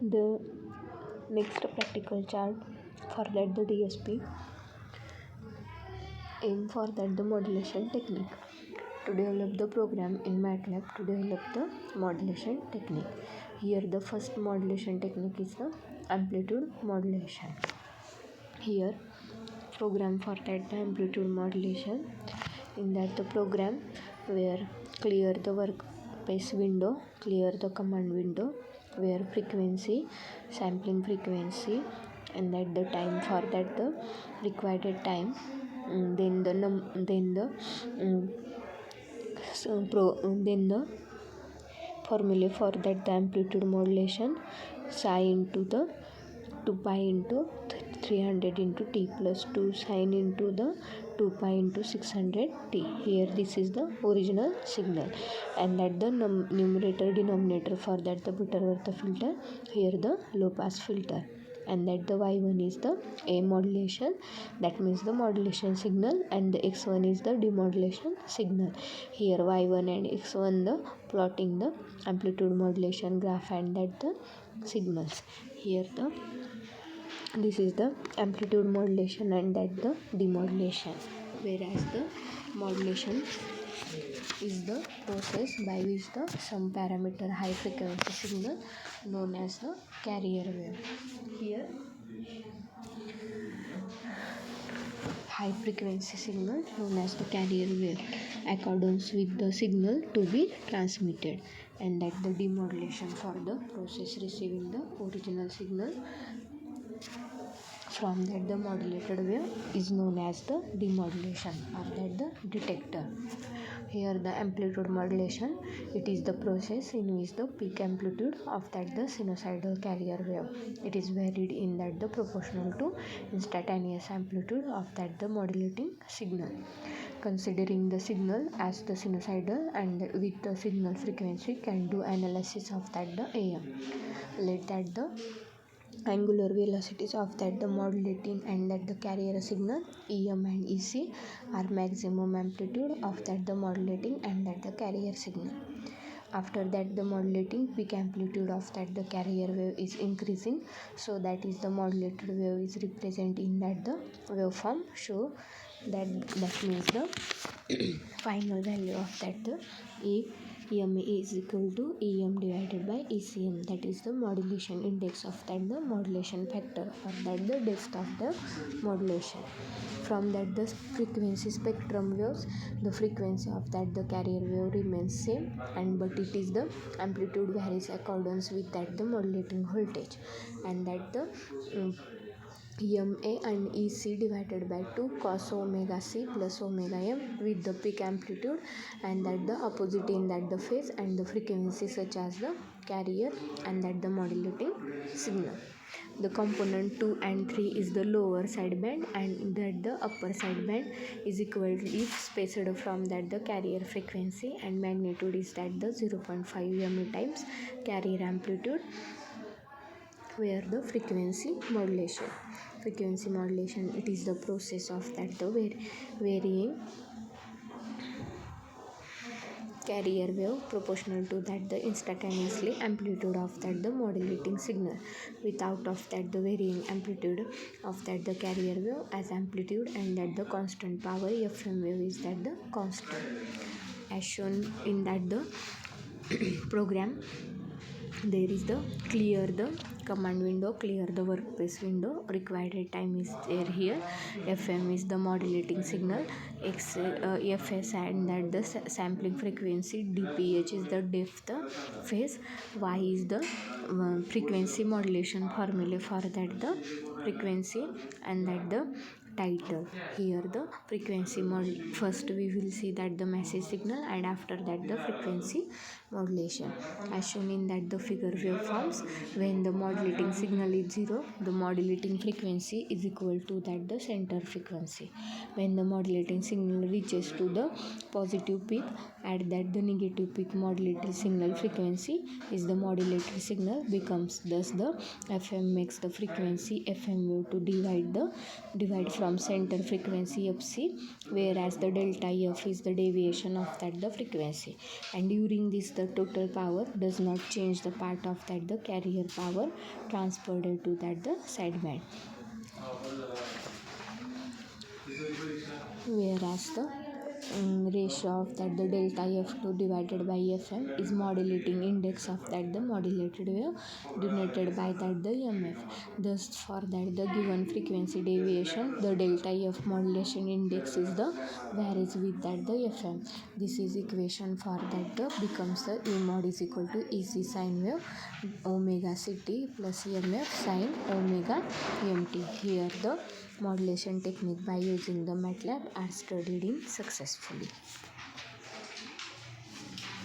The next practical chart for that the DSP aim for that the modulation technique to develop the program in MATLAB to develop the modulation technique. Here the first modulation technique is the amplitude modulation. Here program for that the amplitude modulation. In that the program where clear the workspace window, clear the command window, where frequency, sampling frequency, and that the time for that the required time, then the formula for that the amplitude modulation psi into the 2 pi into 300 into t plus 2 sine into the 2 pi into 600 t. Here this is the original signal, and that the numerator denominator for that the Butterworth filter, here the low pass filter, and that the y1 is the A modulation, that means the modulation signal, and the x1 is the demodulation signal. Here y1 and x1 the plotting the amplitude modulation graph and that the signals. Here this is the amplitude modulation and that the demodulation, whereas the modulation is the process by which the some parameter high frequency signal known as the carrier wave. Here high frequency signal known as the carrier wave accordance with the signal to be transmitted, and that the demodulation for the process receiving the original signal from that the modulated wave is known as the demodulation or that the detector. Here the amplitude modulation, it is the process in which the peak amplitude of that the sinusoidal carrier wave, it is varied in that the proportional to instantaneous amplitude of that the modulating signal. Considering the signal as the sinusoidal and with the signal frequency can do analysis of that the AM. Let that the angular velocities of that the modulating and that the carrier signal EM and EC are maximum amplitude of that the modulating and that the carrier signal. After that the modulating peak amplitude of that the carrier wave is increasing, so that is the modulated wave is represented in that the waveform. So that means the final value of that the EMA is equal to EM divided by ECM, that is the modulation index of that the modulation factor or that the depth of the modulation. From that the frequency spectrum waves, the frequency of that the carrier wave remains same, and but it is the amplitude varies accordance with that the modulating voltage, and that the EMA and EC divided by 2 cos omega C plus omega M with the peak amplitude and that the opposite in that the phase and the frequency such as the carrier and that the modulating signal. The component 2 and 3 is the lower sideband and that the upper sideband is equal to if spaced from that the carrier frequency, and magnitude is that the 0.5 ME times carrier amplitude, where the frequency modulation, it is the process of that the varying carrier wave proportional to that the instantaneously amplitude of that the modulating signal, without of that the varying amplitude of that the carrier wave as amplitude, and that the constant power FM wave is that the constant. As shown in that the program, there is the clear the command window, clear the workspace window, required time is there. Here FM is the modulating signal, FS and that the sampling frequency, DPH is the depth phase, Y is the frequency modulation formula for that the frequency and that the title. Here the frequency first we will see that the message signal, and after that the frequency modulation. As shown in that the figure waveforms, when the modulating signal is 0, the modulating frequency is equal to that the center frequency. When the modulating signal reaches to the positive peak, at that the negative peak modulated signal frequency is the modulated signal becomes, thus the FM makes the frequency FM wave to divide from center frequency FC, whereas the delta F is the deviation of that the frequency, and during this the the total power does not change the part of that the carrier power transferred to that the sideband. Whereas the ratio of that the delta f2 divided by fm is modulating index of that the modulated wave denoted by that the mf. Thus for that the given frequency deviation, the delta f modulation index is the varies with that the fm. This is equation for that the becomes the E mod is equal to EC sine wave omega ct plus mf sine omega mt. Here the modulation technique by using the MATLAB are studied in successfully.